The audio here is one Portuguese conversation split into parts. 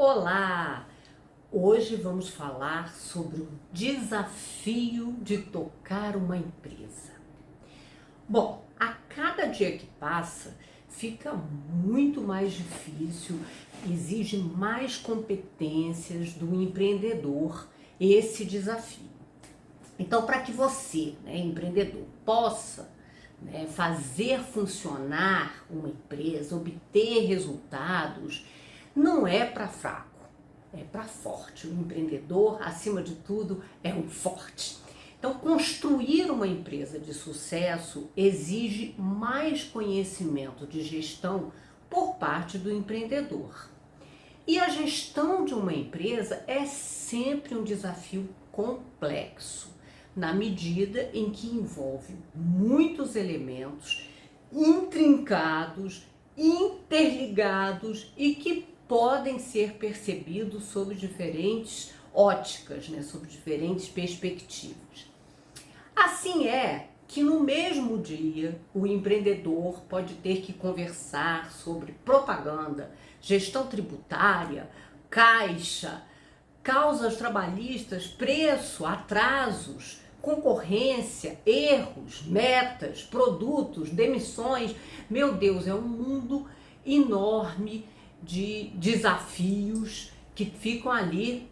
Olá! Hoje vamos falar sobre o desafio de tocar uma empresa. Bom, a cada dia que passa, fica muito mais difícil, exige mais competências do empreendedor esse desafio. Então, para que você, empreendedor, possa fazer funcionar uma empresa, obter resultados, não é para fraco, é para forte. O empreendedor, acima de tudo, é um forte. Então, construir uma empresa de sucesso exige mais conhecimento de gestão por parte do empreendedor. E a gestão de uma empresa é sempre um desafio complexo, na medida em que envolve muitos elementos intrincados, interligados e que podem ser percebidos sob diferentes óticas, sob diferentes perspectivas. Assim é que no mesmo dia o empreendedor pode ter que conversar sobre propaganda, gestão tributária, caixa, causas trabalhistas, preço, atrasos, concorrência, erros, metas, produtos, demissões. Meu Deus, é um mundo enorme de desafios que ficam ali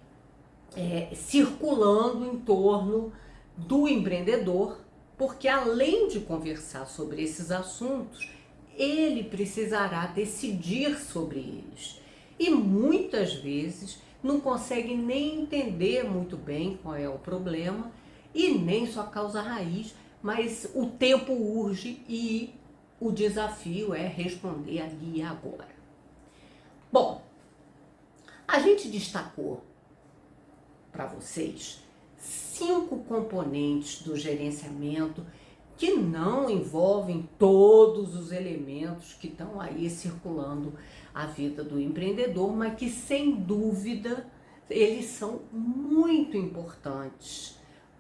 circulando em torno do empreendedor, porque além de conversar sobre esses assuntos, ele precisará decidir sobre eles. E muitas vezes não consegue nem entender muito bem qual é o problema e nem sua causa raiz, mas o tempo urge e o desafio é responder ali e agora. Bom, a gente destacou para vocês 5 componentes do gerenciamento que não envolvem todos os elementos que estão aí circulando a vida do empreendedor, mas que sem dúvida eles são muito importantes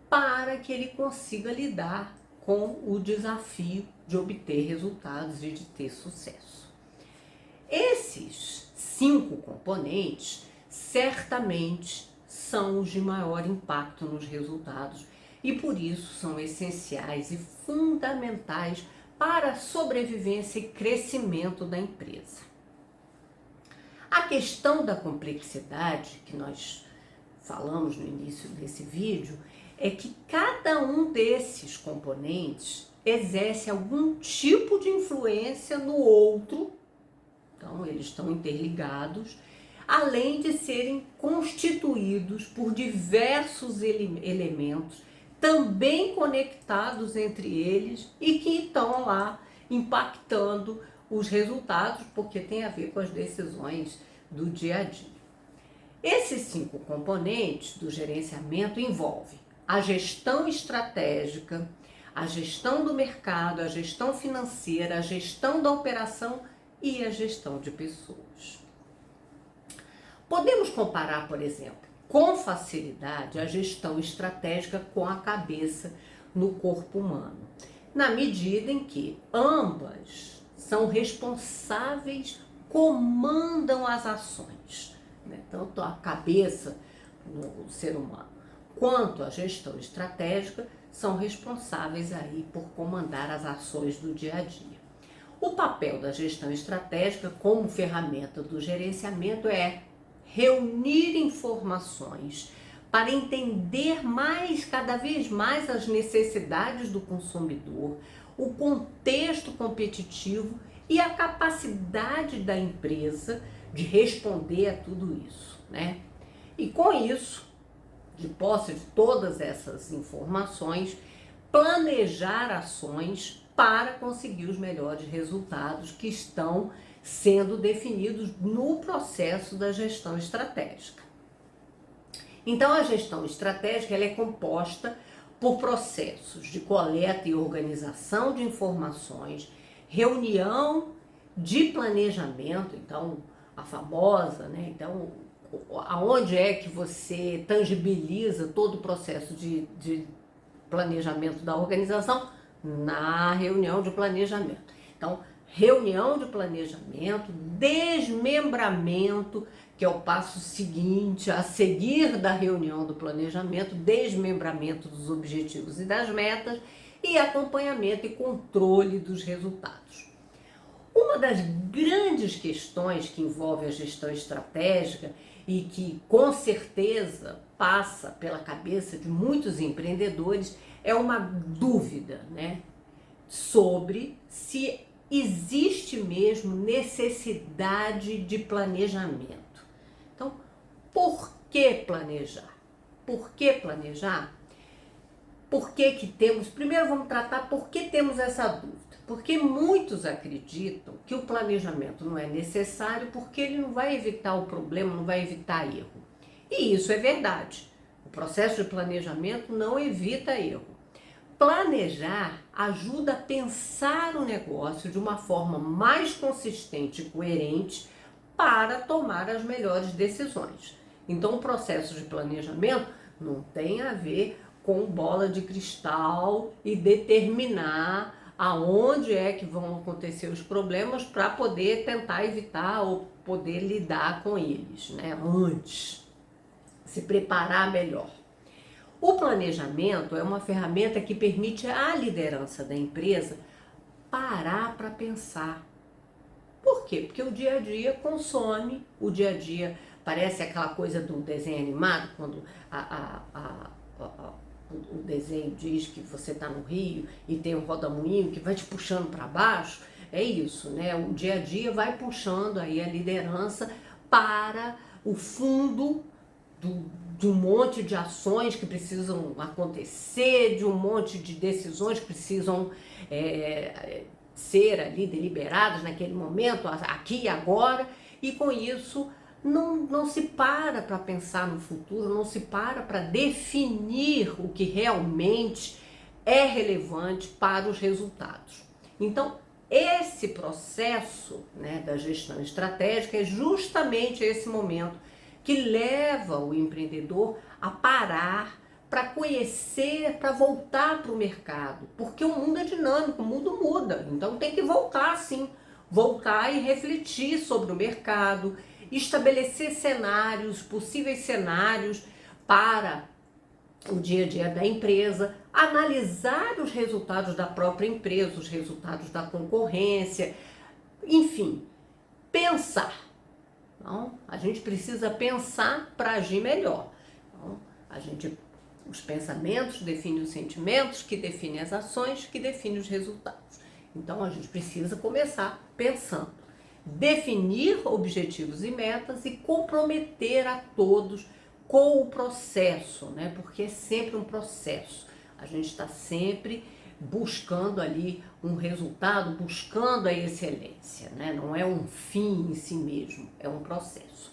para que ele consiga lidar com o desafio de obter resultados e de ter sucesso. Esses 5 componentes certamente são os de maior impacto nos resultados e por isso são essenciais e fundamentais para a sobrevivência e crescimento da empresa. A questão da complexidade que nós falamos no início desse vídeo é que cada um desses componentes exerce algum tipo de influência no outro, então eles estão interligados, além de serem constituídos por diversos elementos também conectados entre eles e que estão lá impactando os resultados, porque tem a ver com as decisões do dia a dia. Esses 5 componentes do gerenciamento envolvem a gestão estratégica, a gestão do mercado, a gestão financeira, a gestão da operação e a gestão de pessoas. Podemos comparar, por exemplo, com facilidade a gestão estratégica com a cabeça no corpo humano, na medida em que ambas são responsáveis, comandam as ações, tanto a cabeça no ser humano quanto a gestão estratégica são responsáveis aí por comandar as ações do dia a dia. O papel da gestão estratégica como ferramenta do gerenciamento é reunir informações para entender cada vez mais as necessidades do consumidor, o contexto competitivo e a capacidade da empresa de responder a tudo isso, E com isso, de posse de todas essas informações, planejar ações para conseguir os melhores resultados que estão sendo definidos no processo da gestão estratégica. Então, a gestão estratégica ela é composta por processos de coleta e organização de informações, reunião de planejamento, então a famosa, então aonde é que você tangibiliza todo o processo de planejamento da organização? Na reunião de planejamento. Então, reunião de planejamento, desmembramento, que é o passo seguinte a seguir da reunião do planejamento, desmembramento dos objetivos e das metas, e acompanhamento e controle dos resultados. Uma das grandes questões que envolve a gestão estratégica e que com certeza passa pela cabeça de muitos empreendedores é uma dúvida, né, sobre se existe mesmo necessidade de planejamento. Então, por que planejar? Por que planejar? Por que temos? Primeiro vamos tratar por que temos essa dúvida. Porque muitos acreditam que o planejamento não é necessário porque ele não vai evitar o problema, não vai evitar erro. E isso é verdade. O processo de planejamento não evita erro. Planejar ajuda a pensar o negócio de uma forma mais consistente e coerente para tomar as melhores decisões. Então, o processo de planejamento não tem a ver com bola de cristal e determinar aonde é que vão acontecer os problemas para poder tentar evitar ou poder lidar com eles, né? Antes, se preparar melhor. O planejamento é uma ferramenta que permite à liderança da empresa parar para pensar. Por quê? Porque o dia a dia consome, o dia a dia parece aquela coisa do desenho animado, quando o desenho diz que você está no rio e tem um rodamuinho que vai te puxando para baixo. É isso, né? O dia a dia vai puxando aí a liderança para o fundo de um monte de ações que precisam acontecer, de um monte de decisões que precisam ser ali deliberadas naquele momento, aqui e agora, e com isso não se para pensar no futuro, não se para definir o que realmente é relevante para os resultados. Então, esse processo, né, da gestão estratégica é justamente esse momento que leva o empreendedor a parar para conhecer, para voltar para o mercado, porque o mundo é dinâmico, o mundo muda, então tem que voltar sim, voltar e refletir sobre o mercado, estabelecer cenários, possíveis cenários para o dia a dia da empresa, analisar os resultados da própria empresa, os resultados da concorrência, enfim, pensar. Então, a gente precisa pensar para agir melhor. Então, os pensamentos definem os sentimentos, que definem as ações, que definem os resultados. Então, a gente precisa começar pensando. Definir objetivos e metas e comprometer a todos com o processo, né? Porque é sempre um processo. A gente está sempre buscando ali um resultado, buscando a excelência, né? Não é um fim em si mesmo, é um processo.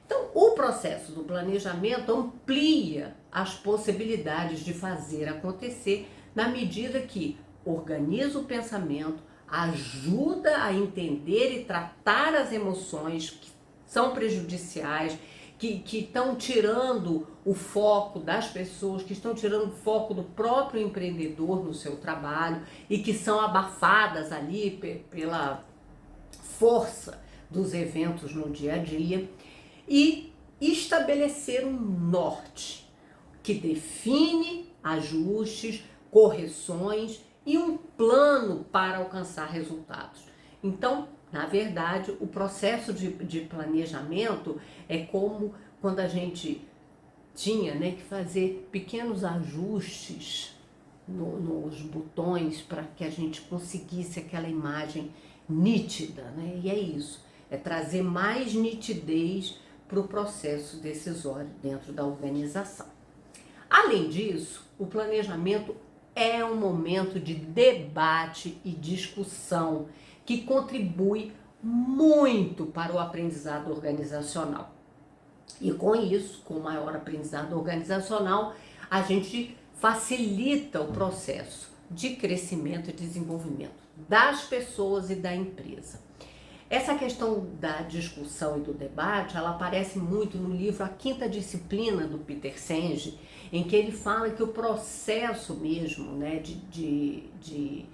Então, o processo do planejamento amplia as possibilidades de fazer acontecer na medida que organiza o pensamento, ajuda a entender e tratar as emoções que são prejudiciais, que estão tirando o foco das pessoas, que estão tirando o foco do próprio empreendedor no seu trabalho e que são abafadas ali pela força dos eventos no dia a dia, e estabelecer um norte que define ajustes, correções e um plano para alcançar resultados. Então, na verdade, o processo de planejamento é como quando a gente tinha, né, que fazer pequenos ajustes nos botões para que a gente conseguisse aquela imagem nítida, né? E é isso, é trazer mais nitidez para o processo decisório dentro da organização. Além disso, o planejamento é um momento de debate e discussão que contribui muito para o aprendizado organizacional. E com isso, com o maior aprendizado organizacional, a gente facilita o processo de crescimento e desenvolvimento das pessoas e da empresa. Essa questão da discussão e do debate, ela aparece muito no livro A Quinta Disciplina, do Peter Senge, em que ele fala que o processo mesmo, né, de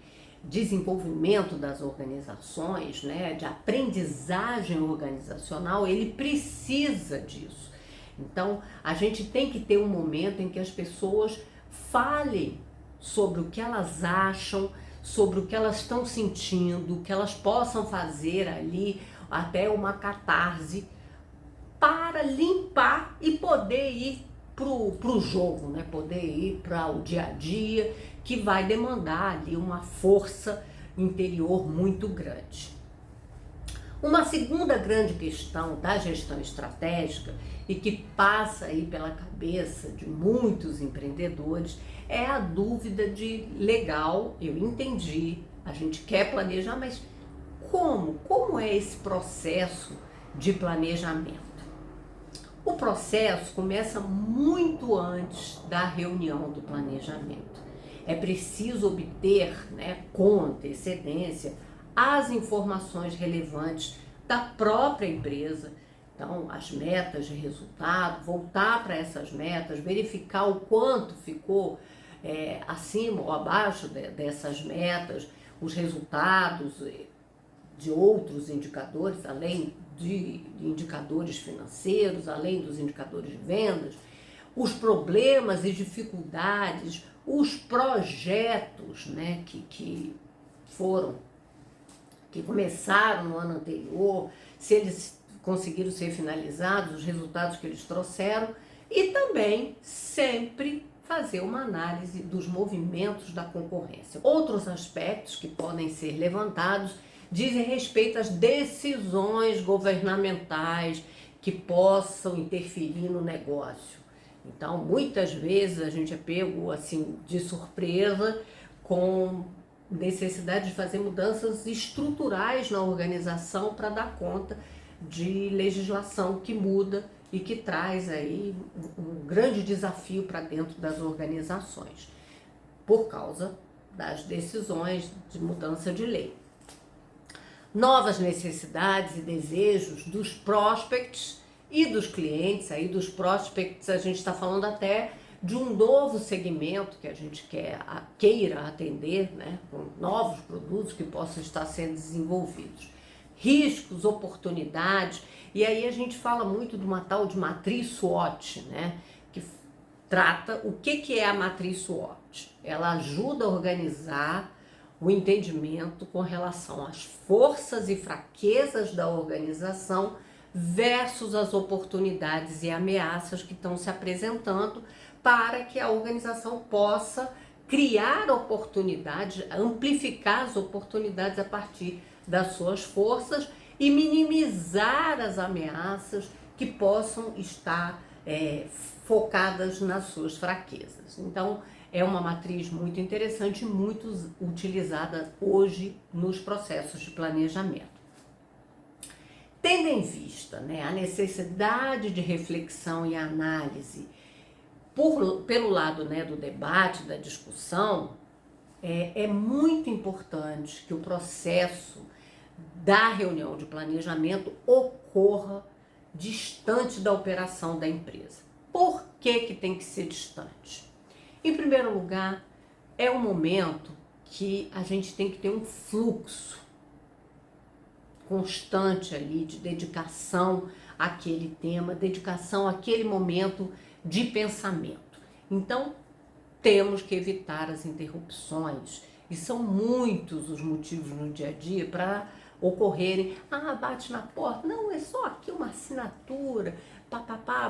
desenvolvimento das organizações, né, de aprendizagem organizacional, ele precisa disso. Então, a gente tem que ter um momento em que as pessoas falem sobre o que elas acham, sobre o que elas estão sentindo, que elas possam fazer ali até uma catarse para limpar e poder ir pro jogo, né? Poder ir para o dia a dia, que vai demandar ali uma força interior muito grande. Uma segunda grande questão da gestão estratégica e que passa aí pela cabeça de muitos empreendedores é a dúvida de legal, eu entendi, a gente quer planejar, mas como? Como é esse processo de planejamento? O processo começa muito antes da reunião do planejamento. É preciso obter, né, com antecedência as informações relevantes da própria empresa. Então, as metas de resultado, voltar para essas metas, verificar o quanto ficou acima ou abaixo dessas metas, os resultados de outros indicadores, além de indicadores financeiros, além dos indicadores de vendas, os problemas e dificuldades, os projetos, né, que começaram no ano anterior, se eles conseguiram ser finalizados, os resultados que eles trouxeram, e também sempre fazer uma análise dos movimentos da concorrência. Outros aspectos que podem ser levantados dizem respeito às decisões governamentais que possam interferir no negócio. Então, muitas vezes a gente é pego assim de surpresa com necessidade de fazer mudanças estruturais na organização para dar conta de legislação que muda e que traz aí um grande desafio para dentro das organizações, por causa das decisões de mudança de lei. Novas necessidades e desejos dos prospects e dos clientes. Aí dos prospects a gente está falando até de um novo segmento que a gente queira atender, né, com novos produtos que possam estar sendo desenvolvidos. Riscos, oportunidades, e aí a gente fala muito de uma tal de matriz SWOT, né, que trata o que é a matriz SWOT. Ela ajuda a organizar o entendimento com relação às forças e fraquezas da organização versus as oportunidades e ameaças que estão se apresentando para que a organização possa criar oportunidades, amplificar as oportunidades a partir das suas forças e minimizar as ameaças que possam estar focadas nas suas fraquezas. Então, é uma matriz muito interessante e muito utilizada hoje nos processos de planejamento. Tendo em vista, né, a necessidade de reflexão e análise pelo lado, né, do debate, da discussão, é muito importante que o processo da reunião de planejamento ocorra distante da operação da empresa. Por que tem que ser distante? Em primeiro lugar, é um momento que a gente tem que ter um fluxo constante ali de dedicação àquele tema, dedicação àquele momento de pensamento. Então, temos que evitar as interrupções, e são muitos os motivos no dia a dia para ocorrerem. Bate na porta, não, é só aqui uma assinatura,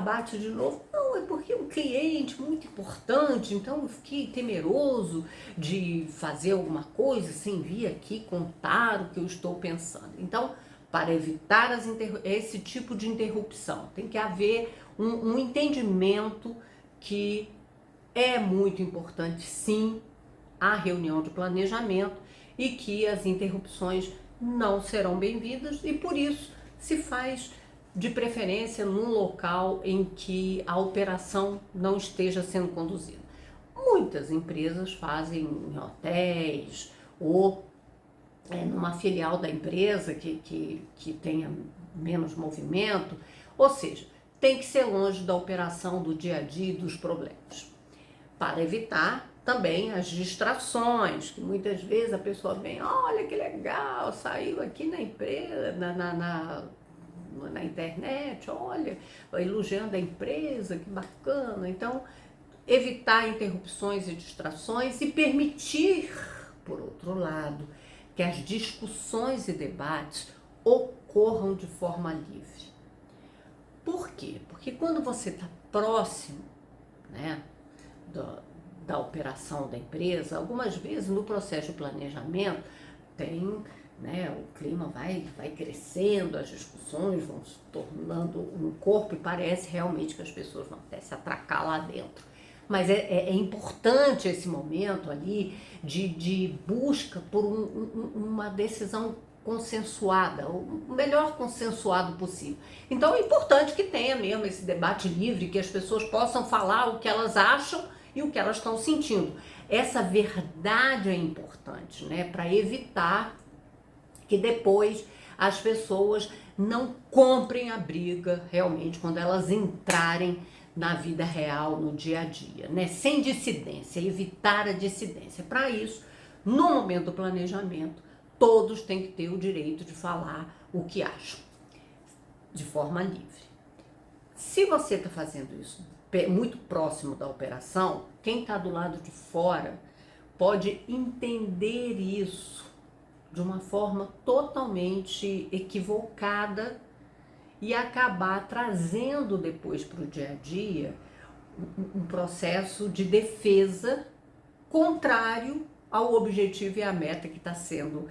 bate de novo. Não, é porque um cliente muito importante, então eu fiquei temeroso de fazer alguma coisa sem vir aqui contar o que eu estou pensando. Então, para evitar esse tipo de interrupção, tem que haver um entendimento que é muito importante, sim, a reunião de planejamento e que as interrupções não serão bem-vindas e por isso se faz de preferência num local em que a operação não esteja sendo conduzida. Muitas empresas fazem em hotéis ou numa filial da empresa que tenha menos movimento, ou seja, tem que ser longe da operação do dia a dia e dos problemas. Para evitar também as distrações, que muitas vezes a pessoa vem, olha que legal, saiu aqui na empresa, na internet, olha, elogiando a empresa, que bacana. Então, evitar interrupções e distrações e permitir, por outro lado, que as discussões e debates ocorram de forma livre. Por quê? Porque quando você está próximo, né, da operação da empresa, algumas vezes no processo de planejamento tem, né, o clima vai crescendo, as discussões vão se tornando um corpo e parece realmente que as pessoas vão até se atracar lá dentro. Mas é importante esse momento ali de busca por uma decisão consensuada, o melhor consensuado possível. Então é importante que tenha mesmo esse debate livre, que as pessoas possam falar o que elas acham e o que elas estão sentindo. Essa verdade é importante, né, para evitar que depois as pessoas não comprem a briga realmente quando elas entrarem na vida real, no dia a dia, né? Sem dissidência, evitar a dissidência. Para isso, no momento do planejamento, todos têm que ter o direito de falar o que acham, de forma livre. Se você está fazendo isso muito próximo da operação, quem está do lado de fora pode entender isso de uma forma totalmente equivocada e acabar trazendo depois para o dia a dia um processo de defesa contrário ao objetivo e à meta que está sendo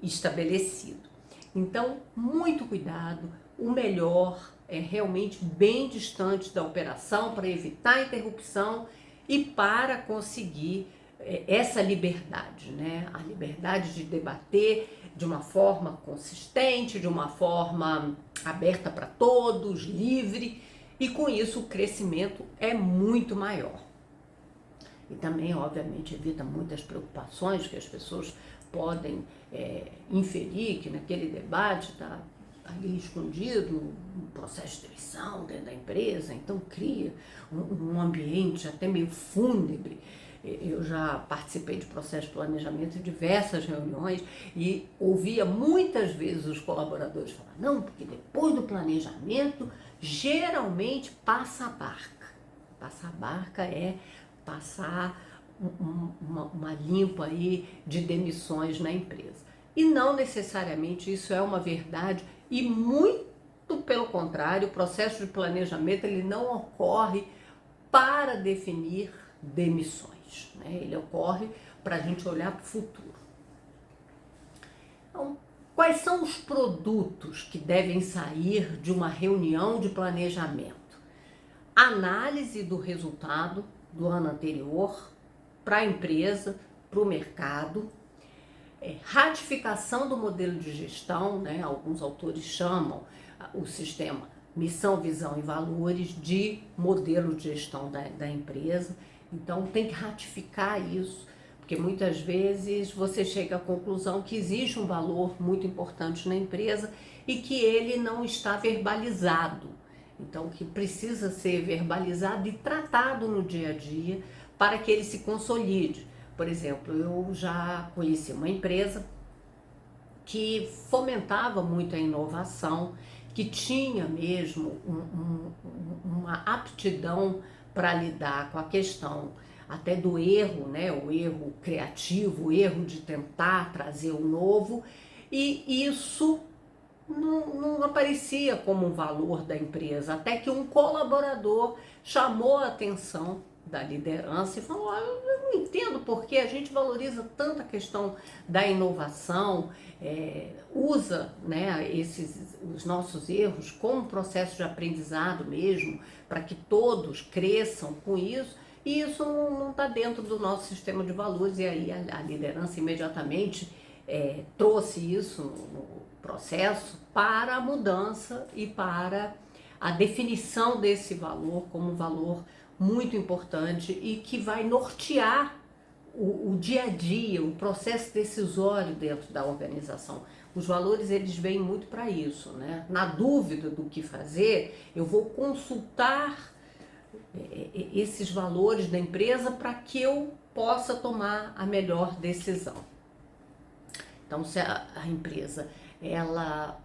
estabelecido. Então, muito cuidado, o melhor é realmente bem distante da operação para evitar a interrupção e para conseguir essa liberdade, né? A liberdade de debater de uma forma consistente, de uma forma aberta para todos, livre, e com isso o crescimento é muito maior. E também, obviamente, evita muitas preocupações que as pessoas podem inferir que naquele debate está ali escondido um processo de demissão dentro da empresa, então cria um ambiente até meio fúnebre. Eu já participei de processo de planejamento em diversas reuniões e ouvia muitas vezes os colaboradores falar, não, porque depois do planejamento geralmente passa a barca. Passar a barca é passar uma limpa aí de demissões na empresa. E não necessariamente isso é uma verdade e muito pelo contrário, o processo de planejamento ele não ocorre para definir demissões, né? Ele ocorre para a gente olhar para o futuro. Então, quais são os produtos que devem sair de uma reunião de planejamento? Análise do resultado do ano anterior para a empresa, para o mercado, ratificação do modelo de gestão, né? Alguns autores chamam o sistema missão, visão e valores de modelo de gestão da empresa. Então tem que ratificar isso, porque muitas vezes você chega à conclusão que existe um valor muito importante na empresa e que ele não está verbalizado. Então que precisa ser verbalizado e tratado no dia a dia para que ele se consolide. Por exemplo, eu já conheci uma empresa que fomentava muito a inovação, que tinha mesmo uma aptidão para lidar com a questão até do erro, né? O erro criativo, o erro de tentar trazer o novo, e isso não aparecia como um valor da empresa, até que um colaborador chamou a atenção da liderança e falou, eu não entendo por que a gente valoriza tanto a questão da inovação, usa, né, os nossos erros como processo de aprendizado mesmo, para que todos cresçam com isso, e isso não está dentro do nosso sistema de valores. E aí a liderança imediatamente trouxe isso no processo para a mudança e para a definição desse valor como um valor muito importante e que vai nortear o dia a dia, o processo decisório dentro da organização. Os valores, eles vêm muito para isso, né? Na dúvida do que fazer, eu vou consultar esses valores da empresa para que eu possa tomar a melhor decisão. Então, se a empresa ela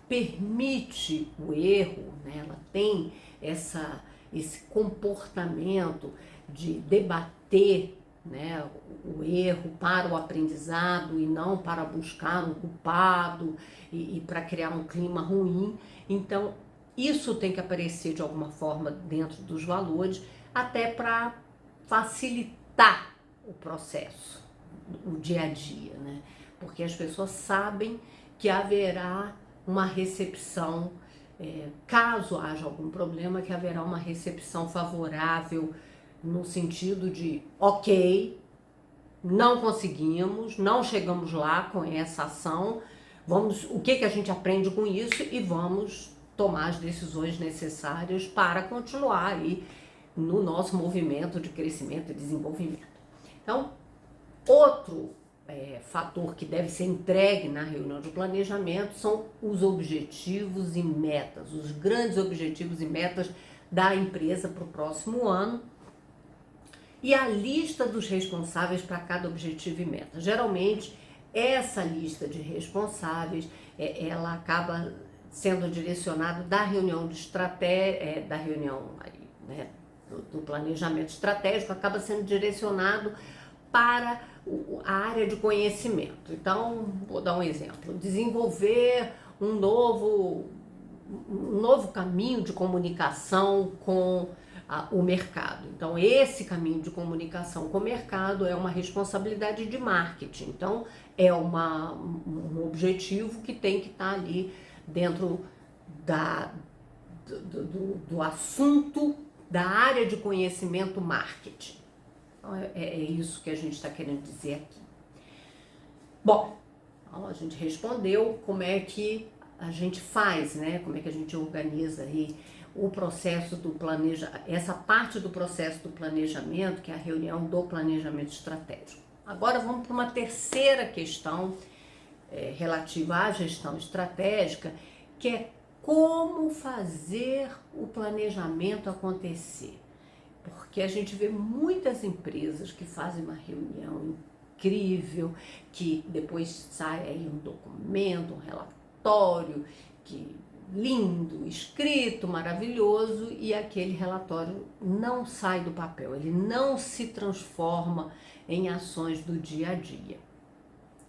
permite o erro, né, ela tem esse comportamento de debater, né, o erro para o aprendizado e não para buscar um culpado e para criar um clima ruim. Então, isso tem que aparecer de alguma forma dentro dos valores, até para facilitar o processo, o dia a dia, né? Porque as pessoas sabem que haverá uma recepção, caso haja algum problema, que haverá uma recepção favorável no sentido de, ok, não conseguimos, não chegamos lá com essa ação, o que a gente aprende com isso e vamos tomar as decisões necessárias para continuar aí no nosso movimento de crescimento e desenvolvimento. Então, outro fator que deve ser entregue na reunião de planejamento são os objetivos e metas, os grandes objetivos e metas da empresa para o próximo ano e a lista dos responsáveis para cada objetivo e meta. Geralmente, essa lista de responsáveis, ela acaba sendo direcionada da reunião de estratégia, da reunião aí, né, do planejamento estratégico, acaba sendo direcionado para a área de conhecimento. Então, vou dar um exemplo: desenvolver um novo caminho de comunicação com o mercado. Então, esse caminho de comunicação com o mercado é uma responsabilidade de marketing. Então, é um objetivo que tem que estar ali dentro do assunto da área de conhecimento marketing. Então, é isso que a gente está querendo dizer aqui. Bom, então a gente respondeu como é que a gente faz, né? Como é que a gente organiza aí o processo do essa parte do processo do planejamento, que é a reunião do planejamento estratégico. Agora vamos para uma terceira questão relativa à gestão estratégica, que é como fazer o planejamento acontecer. Porque a gente vê muitas empresas que fazem uma reunião incrível, que depois sai aí um documento, um relatório, lindo, escrito, maravilhoso, e aquele relatório não sai do papel, ele não se transforma em ações do dia a dia.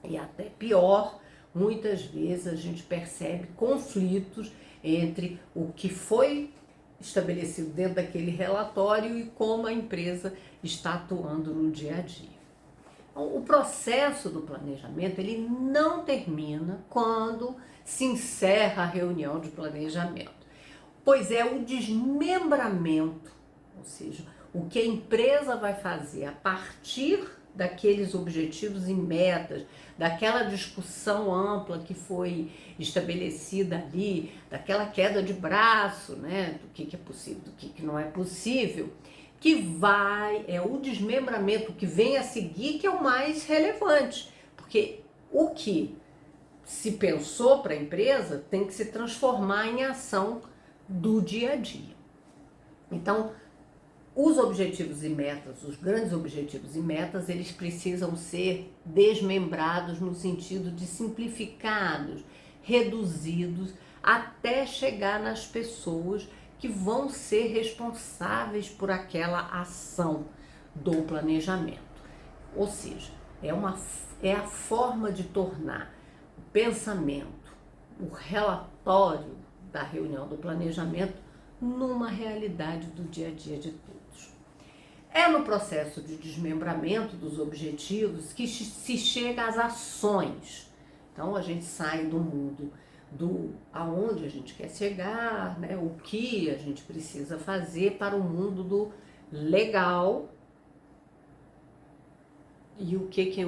E até pior, muitas vezes a gente percebe conflitos entre o que foi estabelecido dentro daquele relatório e como a empresa está atuando no dia a dia. Então, o processo do planejamento, ele não termina quando se encerra a reunião de planejamento, pois é o desmembramento, ou seja, o que a empresa vai fazer a partir daqueles objetivos e metas, daquela discussão ampla que foi estabelecida ali, daquela queda de braço, né, do que é possível, do que não é possível, é o desmembramento que vem a seguir que é o mais relevante, porque o que se pensou para a empresa tem que se transformar em ação do dia a dia. Então, os objetivos e metas, os grandes objetivos e metas, eles precisam ser desmembrados no sentido de simplificados, reduzidos, até chegar nas pessoas que vão ser responsáveis por aquela ação do planejamento. Ou seja, é a forma de tornar o pensamento, o relatório da reunião do planejamento numa realidade do dia a dia de todos. É no processo de desmembramento dos objetivos que se chega às ações. Então a gente sai do mundo aonde a gente quer chegar, né, o que a gente precisa fazer, para o mundo do legal. E o que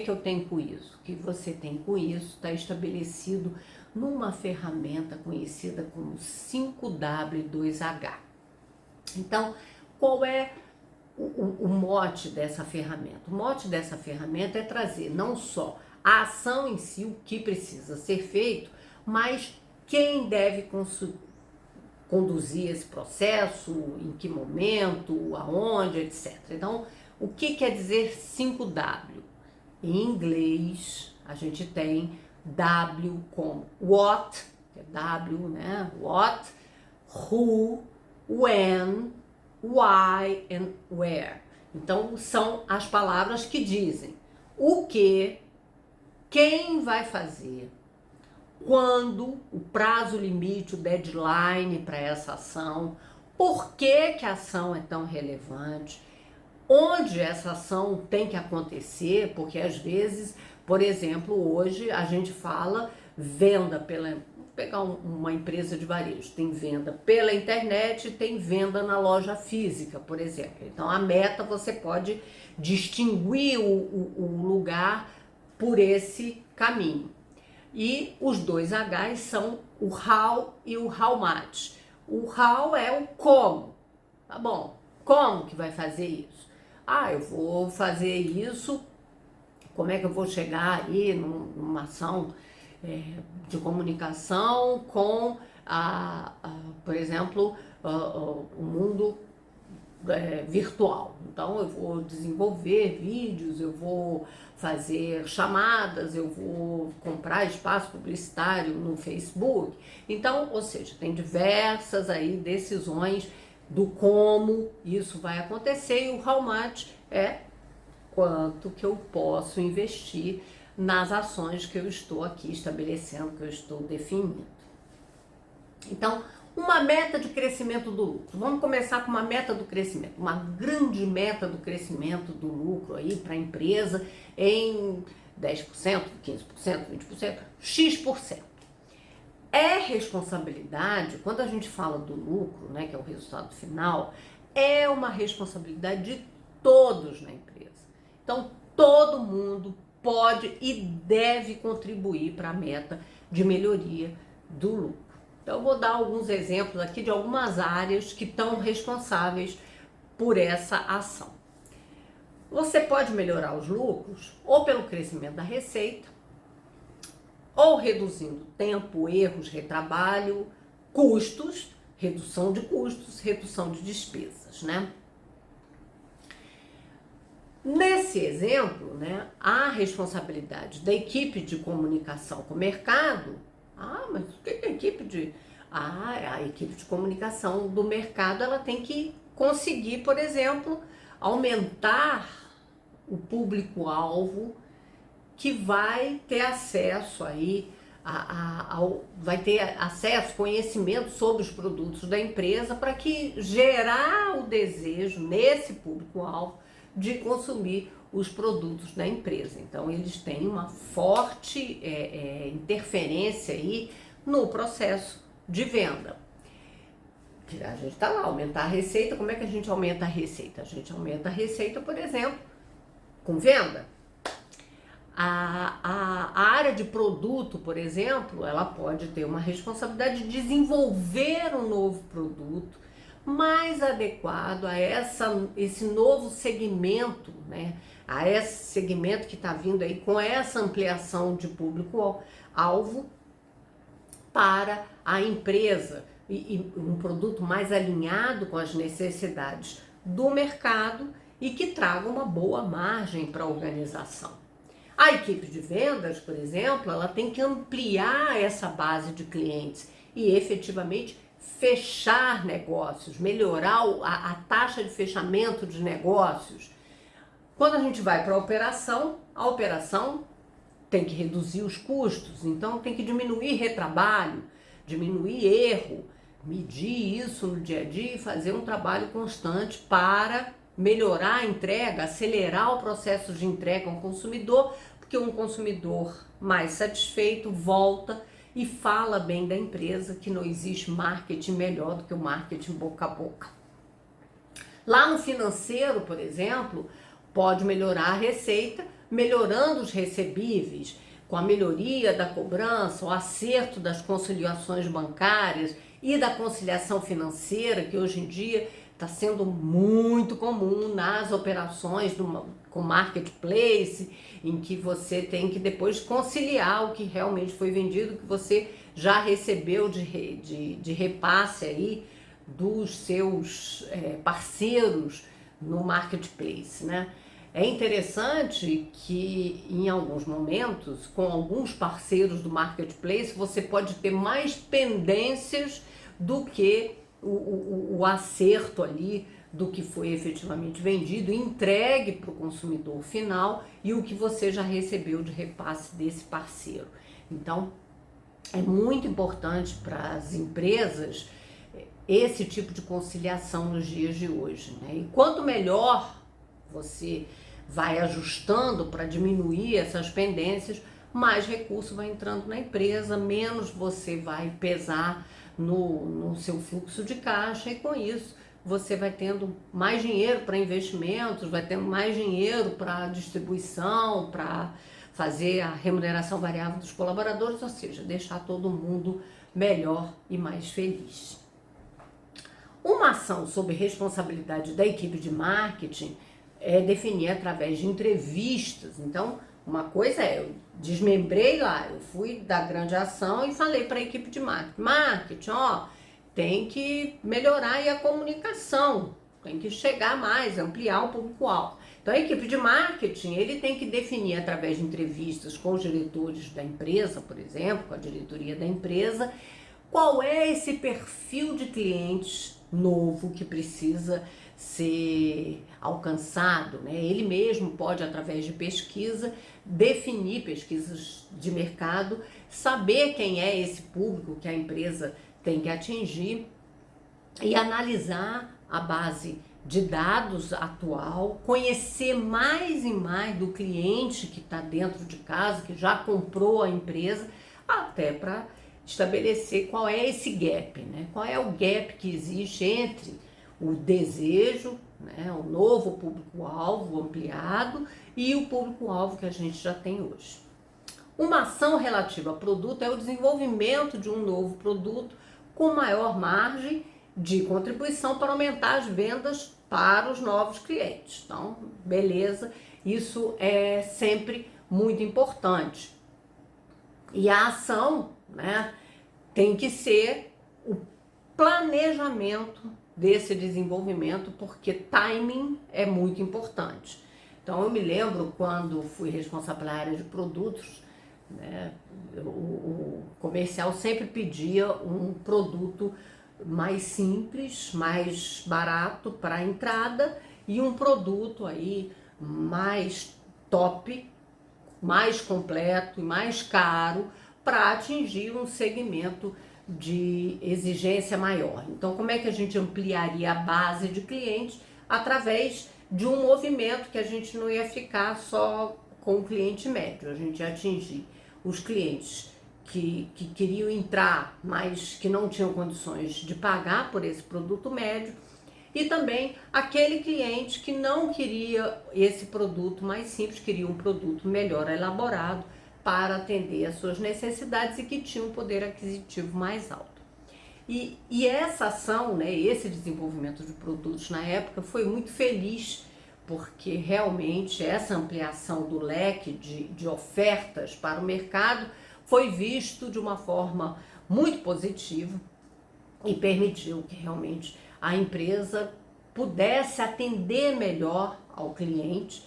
eu tenho com isso? O que você tem com isso está estabelecido numa ferramenta conhecida como 5W2H. Então, qual é o mote dessa ferramenta? O mote dessa ferramenta é trazer não só a ação em si, o que precisa ser feito, mas quem deve conduzir esse processo, em que momento, aonde, etc. Então, O que quer dizer 5W? Em inglês, a gente tem W como what, que é W, né? What, who, when, why and where. Então, são as palavras que dizem o que, quem vai fazer, quando, o prazo limite, o deadline para essa ação, por que a ação é tão relevante, onde essa ação tem que acontecer, porque às vezes, por exemplo, hoje a gente fala venda pela... Vou pegar uma empresa de varejo, tem venda pela internet, tem venda na loja física, por exemplo. Então a meta você pode distinguir o lugar por esse caminho. E os dois H's são o how e o how much. O how é o como, tá bom? Como que vai fazer isso? Ah, eu vou fazer isso, como é que eu vou chegar aí numa ação de comunicação com, por exemplo, o mundo virtual. Então eu vou desenvolver vídeos, eu vou fazer chamadas, eu vou comprar espaço publicitário no Facebook. Então, ou seja, tem diversas aí decisões do como isso vai acontecer, e o how much é quanto que eu posso investir nas ações que eu estou aqui estabelecendo, que eu estou definindo. Então, uma meta de crescimento do lucro. Vamos começar com uma meta do crescimento. Uma grande meta do crescimento do lucro aí para a empresa em 10%, 15%, 20%, X%. É responsabilidade, quando a gente fala do lucro, né, que é o resultado final, é uma responsabilidade de todos na empresa. Então, todo mundo pode e deve contribuir para a meta de melhoria do lucro. Então, eu vou dar alguns exemplos aqui de algumas áreas que estão responsáveis por essa ação. Você pode melhorar os lucros ou pelo crescimento da receita, ou reduzindo tempo, erros, retrabalho, custos, redução de custos, redução de despesas, né? Nesse exemplo, né, a responsabilidade da equipe de comunicação com o mercado. Mas o que é a equipe de... a equipe de comunicação do mercado, ela tem que conseguir, por exemplo, aumentar o público-alvo que vai ter acesso aí, vai ter acesso, conhecimento sobre os produtos da empresa, para que gerar o desejo nesse público-alvo de consumir os produtos da empresa. Então, eles têm uma forte interferência aí no processo de venda. A gente está lá, aumentar a receita. Como é que a gente aumenta a receita? A gente aumenta a receita, por exemplo, com venda. A área de produto, por exemplo, ela pode ter uma responsabilidade de desenvolver um novo produto mais adequado a esse novo segmento, né? A esse segmento que está vindo aí com essa ampliação de público-alvo para a empresa, e um produto mais alinhado com as necessidades do mercado e que traga uma boa margem para a organização. A equipe de vendas, por exemplo, ela tem que ampliar essa base de clientes e efetivamente fechar negócios, melhorar a taxa de fechamento de negócios. Quando a gente vai para a operação tem que reduzir os custos, então tem que diminuir retrabalho, diminuir erro, medir isso no dia a dia e fazer um trabalho constante para melhorar a entrega, acelerar o processo de entrega ao consumidor, porque um consumidor mais satisfeito volta e fala bem da empresa, que não existe marketing melhor do que o marketing boca a boca. Lá no financeiro, por exemplo, pode melhorar a receita, melhorando os recebíveis, com a melhoria da cobrança, o acerto das conciliações bancárias e da conciliação financeira, que hoje em dia está sendo muito comum nas operações com marketplace, em que você tem que depois conciliar o que realmente foi vendido, o que você já recebeu de repasse aí dos seus parceiros no marketplace, né? É interessante que em alguns momentos, com alguns parceiros do marketplace, você pode ter mais pendências do que o acerto ali do que foi efetivamente vendido, entregue para o consumidor final e o que você já recebeu de repasse desse parceiro. Então, é muito importante para as empresas esse tipo de conciliação nos dias de hoje, né? E quanto melhor você vai ajustando para diminuir essas pendências, mais recurso vai entrando na empresa, menos você vai pesar no seu fluxo de caixa, e com isso você vai tendo mais dinheiro para investimentos, vai tendo mais dinheiro para distribuição, para fazer a remuneração variável dos colaboradores, ou seja, deixar todo mundo melhor e mais feliz. Uma ação sob responsabilidade da equipe de marketing é definir através de entrevistas. Então, uma coisa é, eu desmembrei lá, eu fui da grande ação e falei para a equipe de marketing, ó, tem que melhorar aí a comunicação, tem que chegar mais, ampliar o público-alvo. Então, a equipe de marketing, ele tem que definir através de entrevistas com os diretores da empresa, por exemplo, com a diretoria da empresa, qual é esse perfil de clientes novo que precisa ser alcançado, né? Ele mesmo pode, através de pesquisa, definir pesquisas de mercado, saber quem é esse público que a empresa tem que atingir e analisar a base de dados atual, conhecer mais e mais do cliente que está dentro de casa, que já comprou a empresa, até para estabelecer qual é esse gap, né? Qual é o gap que existe entre o desejo, né, o novo público-alvo ampliado e o público-alvo que a gente já tem hoje. Uma ação relativa a produto é o desenvolvimento de um novo produto com maior margem de contribuição para aumentar as vendas para os novos clientes. Então, beleza, isso é sempre muito importante. E a ação, né, tem que ser o planejamento desse desenvolvimento, porque timing é muito importante. Então, eu me lembro quando fui responsável pela área de produtos, né, o comercial sempre pedia um produto mais simples, mais barato para a entrada e um produto aí mais top, mais completo e mais caro para atingir um segmento de exigência maior. Então, como é que a gente ampliaria a base de clientes? Através de um movimento que a gente não ia ficar só com o cliente médio, a gente ia atingir os clientes que queriam entrar, mas que não tinham condições de pagar por esse produto médio, e também aquele cliente que não queria esse produto mais simples, queria um produto melhor elaborado para atender às suas necessidades e que tinha um poder aquisitivo mais alto. E essa ação, né, esse desenvolvimento de produtos na época foi muito feliz, porque realmente essa ampliação do leque de ofertas para o mercado foi visto de uma forma muito positiva e permitiu que realmente a empresa pudesse atender melhor ao cliente,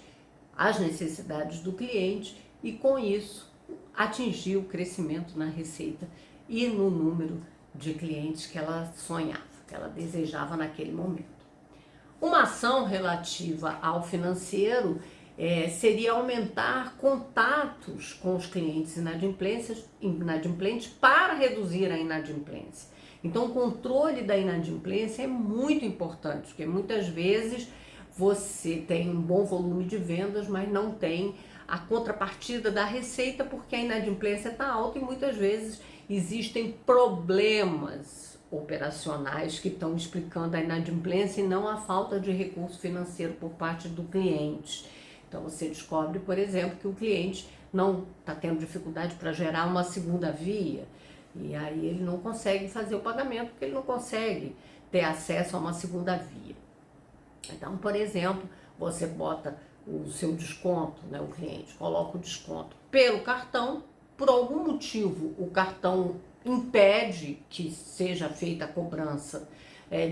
às necessidades do cliente, e com isso atingir o crescimento na receita e no número de clientes que ela sonhava, que ela desejava naquele momento. Uma ação relativa ao financeiro seria aumentar contatos com os clientes inadimplentes para reduzir a inadimplência. Então, o controle da inadimplência é muito importante, porque muitas vezes você tem um bom volume de vendas, mas não tem a contrapartida da receita, porque a inadimplência está alta e muitas vezes existem problemas operacionais que estão explicando a inadimplência e não a falta de recurso financeiro por parte do cliente. Então você descobre, por exemplo, que o cliente não está tendo dificuldade para gerar uma segunda via, e aí ele não consegue fazer o pagamento porque ele não consegue ter acesso a uma segunda via. Então, por exemplo, você bota o seu desconto, né, o cliente coloca o desconto pelo cartão, por algum motivo o cartão impede que seja feita a cobrança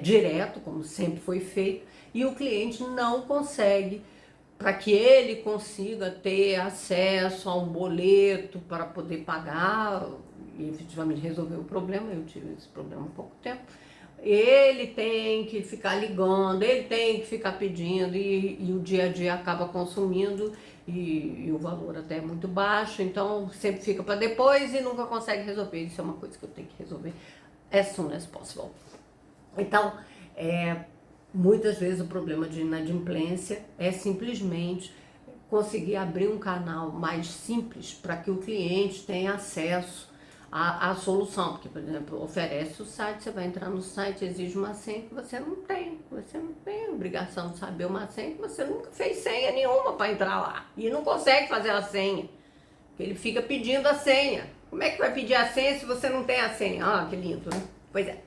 direto, como sempre foi feito, e o cliente não consegue, para que ele consiga ter acesso a um boleto para poder pagar e efetivamente resolver o problema. Eu tive esse problema há pouco tempo. Ele tem que ficar ligando, ele tem que ficar pedindo e o dia a dia acaba consumindo e o valor até é muito baixo, então sempre fica para depois e nunca consegue resolver. Isso é uma coisa que eu tenho que resolver as soon as possible. Então, muitas vezes o problema de inadimplência é simplesmente conseguir abrir um canal mais simples para que o cliente tenha acesso à solução. Porque, por exemplo, oferece o site, você vai entrar no site, exige uma senha que você não tem. Você não tem obrigação de saber uma senha que você nunca fez senha nenhuma para entrar lá. E não consegue fazer a senha. Ele fica pedindo a senha. Como é que vai pedir a senha se você não tem a senha? Ah, que lindo, né? Pois é.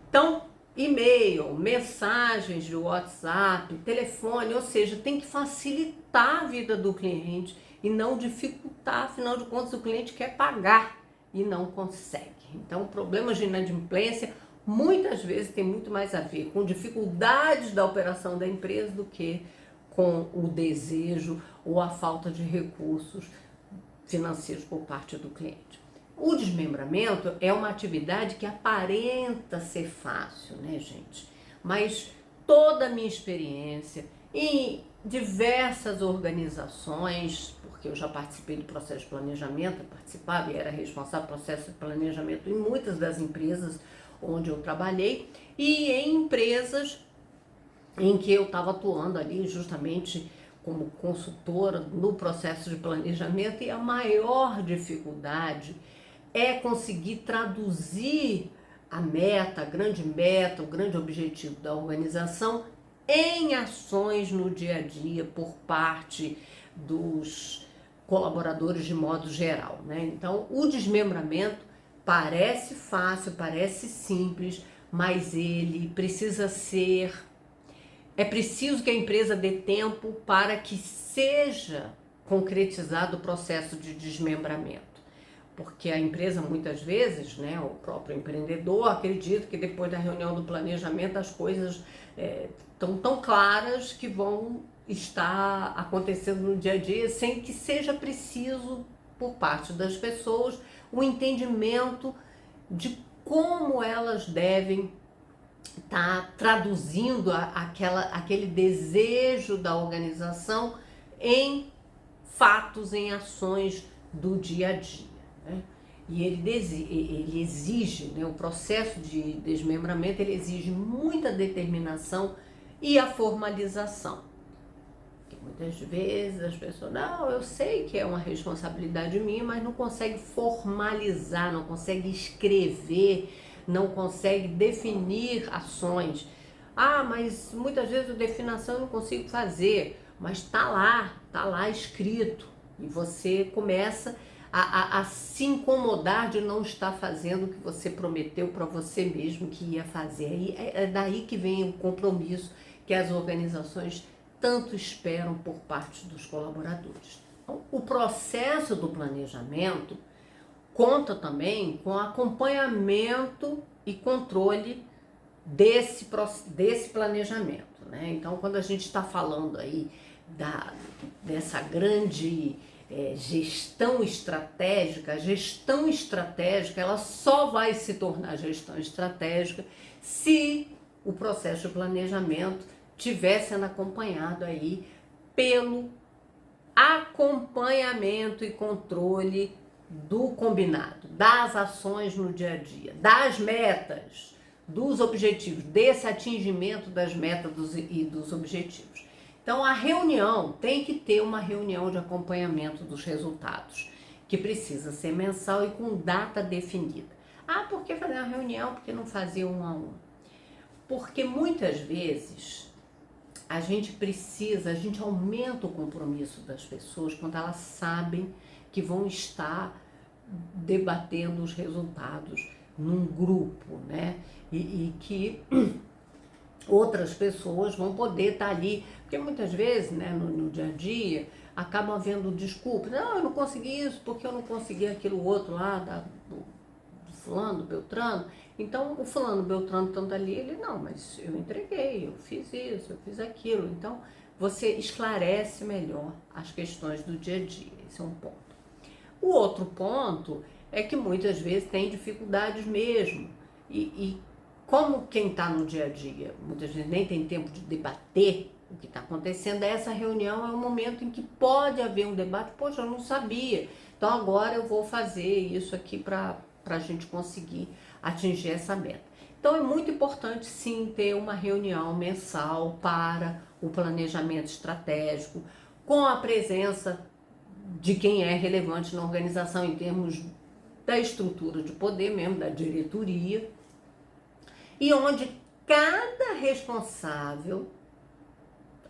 Então, e-mail, mensagens de WhatsApp, telefone, ou seja, tem que facilitar a vida do cliente e não dificultar. Afinal de contas, o cliente quer pagar e não consegue. Então, problemas de inadimplência muitas vezes tem muito mais a ver com dificuldades da operação da empresa do que com o desejo ou a falta de recursos financeiros por parte do cliente. O desmembramento é uma atividade que aparenta ser fácil, né, gente? Mas toda a minha experiência em diversas organizações, porque eu já participei do processo de planejamento, eu participava e era responsável pelo processo de planejamento em muitas das empresas onde eu trabalhei e em empresas em que eu estava atuando ali justamente como consultora no processo de planejamento, e a maior dificuldade é conseguir traduzir a meta, o grande objetivo da organização em ações no dia a dia por parte dos colaboradores de modo geral, né? Então, o desmembramento parece fácil, parece simples, mas ele precisa ser... É preciso que a empresa dê tempo para que seja concretizado o processo de desmembramento. Porque a empresa, muitas vezes, né, o próprio empreendedor acredita que depois da reunião do planejamento as coisas estão tão claras que vão estar acontecendo no dia a dia sem que seja preciso, por parte das pessoas, o entendimento de como elas devem estar traduzindo aquele desejo da organização em fatos, em ações do dia a dia, né? E ele exige, né, o processo de desmembramento, ele exige muita determinação e a formalização. Porque muitas vezes as pessoas, não, eu sei que é uma responsabilidade minha, mas não consegue formalizar, não consegue escrever, não consegue definir ações. Ah, mas muitas vezes a definição eu não consigo fazer, mas tá lá escrito. E você começa a se incomodar de não estar fazendo o que você prometeu para você mesmo que ia fazer. E é daí que vem o compromisso que as organizações tanto esperam por parte dos colaboradores. Então, o processo do planejamento conta também com acompanhamento e controle desse planejamento, né? Então, quando a gente está falando aí dessa grande gestão estratégica, a gestão estratégica ela só vai se tornar gestão estratégica se o processo de planejamento estiver sendo acompanhado aí pelo acompanhamento e controle do combinado, das ações no dia a dia, das metas, dos objetivos, desse atingimento das metas e dos objetivos. Então, a reunião tem que ter uma reunião de acompanhamento dos resultados, que precisa ser mensal e com data definida. Ah, por que fazer uma reunião? Por que não fazer um a um? Porque muitas vezes a gente aumenta o compromisso das pessoas quando elas sabem que vão estar debatendo os resultados num grupo, né? E que outras pessoas vão poder estar ali, porque muitas vezes, né, no dia a dia, acabam havendo desculpas. Não, eu não consegui isso porque eu não consegui aquilo outro lá do fulano, do Beltrano. Então, o fulano, Beltrano, tanto ali, ele, não, mas eu entreguei, eu fiz isso, eu fiz aquilo. Então, você esclarece melhor as questões do dia a dia. Esse é um ponto. O outro ponto é que muitas vezes tem dificuldades mesmo. E como quem está no dia a dia, muitas vezes nem tem tempo de debater o que está acontecendo, essa reunião é um momento em que pode haver um debate. Poxa, eu não sabia, então agora eu vou fazer isso aqui para a gente conseguir atingir essa meta. Então é muito importante sim ter uma reunião mensal para o planejamento estratégico, com a presença de quem é relevante na organização em termos da estrutura de poder mesmo, da diretoria, e onde cada responsável,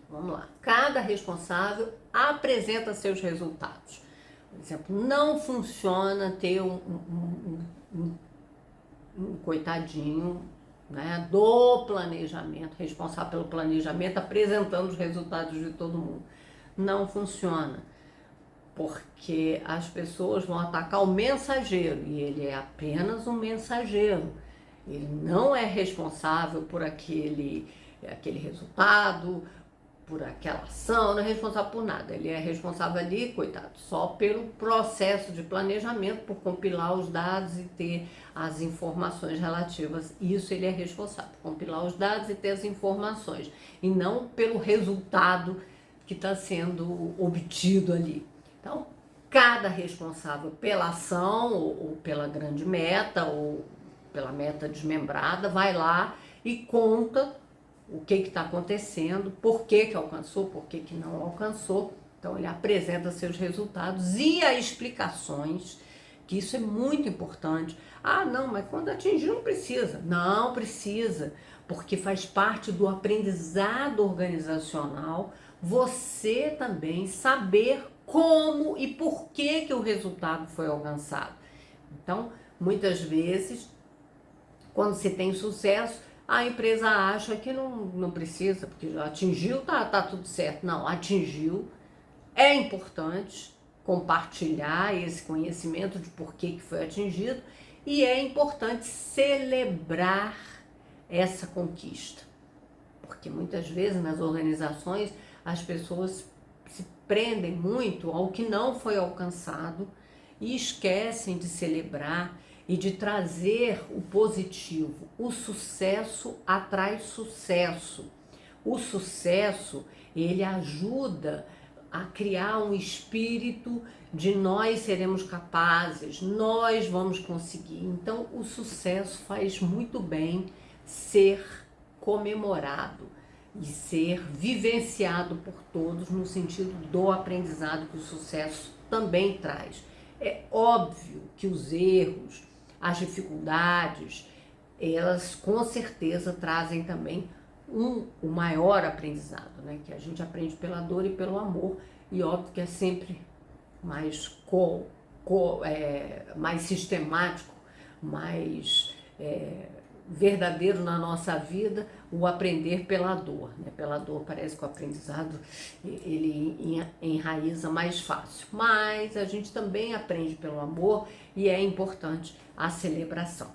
vamos lá, cada responsável apresenta seus resultados. Por exemplo, não funciona ter um coitadinho, né, do planejamento, responsável pelo planejamento, apresentando os resultados de todo mundo. Não funciona, porque as pessoas vão atacar o mensageiro, e ele é apenas um mensageiro. Ele não é responsável por aquele resultado, por aquela ação, não é responsável por nada. Ele é responsável ali, coitado, só pelo processo de planejamento, por compilar os dados e ter as informações relativas. Isso ele é responsável, por compilar os dados e ter as informações, e não pelo resultado que está sendo obtido ali. Então, cada responsável pela ação, ou pela grande meta, ou pela meta desmembrada, vai lá e conta o que está acontecendo, por que alcançou, por que não alcançou. Então ele apresenta seus resultados e as explicações, que isso é muito importante. Ah, não, mas quando atingir não precisa. Não precisa, porque faz parte do aprendizado organizacional você também saber como e por que o resultado foi alcançado. Então, muitas vezes, quando se tem sucesso, a empresa acha que não precisa, porque já atingiu, tá tudo certo. Não, atingiu. É importante compartilhar esse conhecimento de por que foi atingido, e é importante celebrar essa conquista. Porque muitas vezes nas organizações as pessoas se prendem muito ao que não foi alcançado e esquecem de celebrar e de trazer o positivo. O sucesso atrai sucesso. O sucesso, ele ajuda a criar um espírito de nós seremos capazes, nós vamos conseguir. Então, o sucesso faz muito bem ser comemorado e ser vivenciado por todos no sentido do aprendizado que o sucesso também traz. É óbvio que os erros, as dificuldades, elas com certeza trazem também o maior aprendizado, né? Que a gente aprende pela dor e pelo amor, e óbvio que é sempre mais, mais sistemático, mais verdadeiro na nossa vida o aprender pela dor, né? Pela dor parece que o aprendizado ele enraiza mais fácil, mas a gente também aprende pelo amor e é importante a celebração.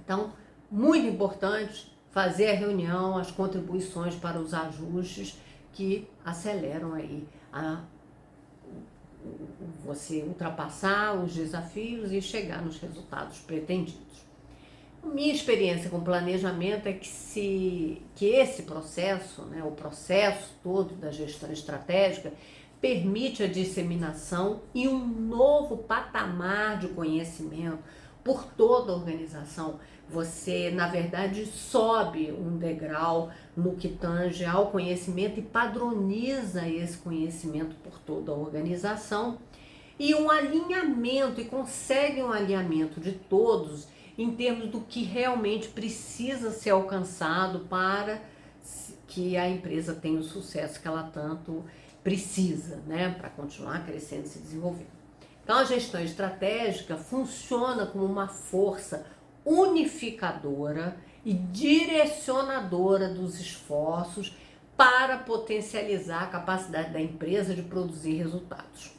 Então, muito importante fazer a reunião, as contribuições para os ajustes que aceleram aí você ultrapassar os desafios e chegar nos resultados pretendidos. Minha experiência com planejamento é que esse processo, né, o processo todo da gestão estratégica, permite a disseminação e um novo patamar de conhecimento por toda a organização. Você, na verdade, sobe um degrau no que tange ao conhecimento e padroniza esse conhecimento por toda a organização, e um alinhamento, e consegue um alinhamento de todos em termos do que realmente precisa ser alcançado para que a empresa tenha o sucesso que ela tanto precisa, né, para continuar crescendo e se desenvolvendo. Então, a gestão estratégica funciona como uma força unificadora e direcionadora dos esforços para potencializar a capacidade da empresa de produzir resultados.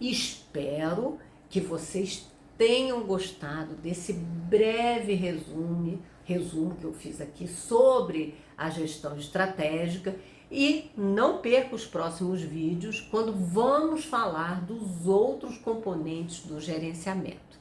Espero que vocês tenham gostado desse breve resumo que eu fiz aqui sobre a gestão estratégica, e não perca os próximos vídeos quando vamos falar dos outros componentes do gerenciamento.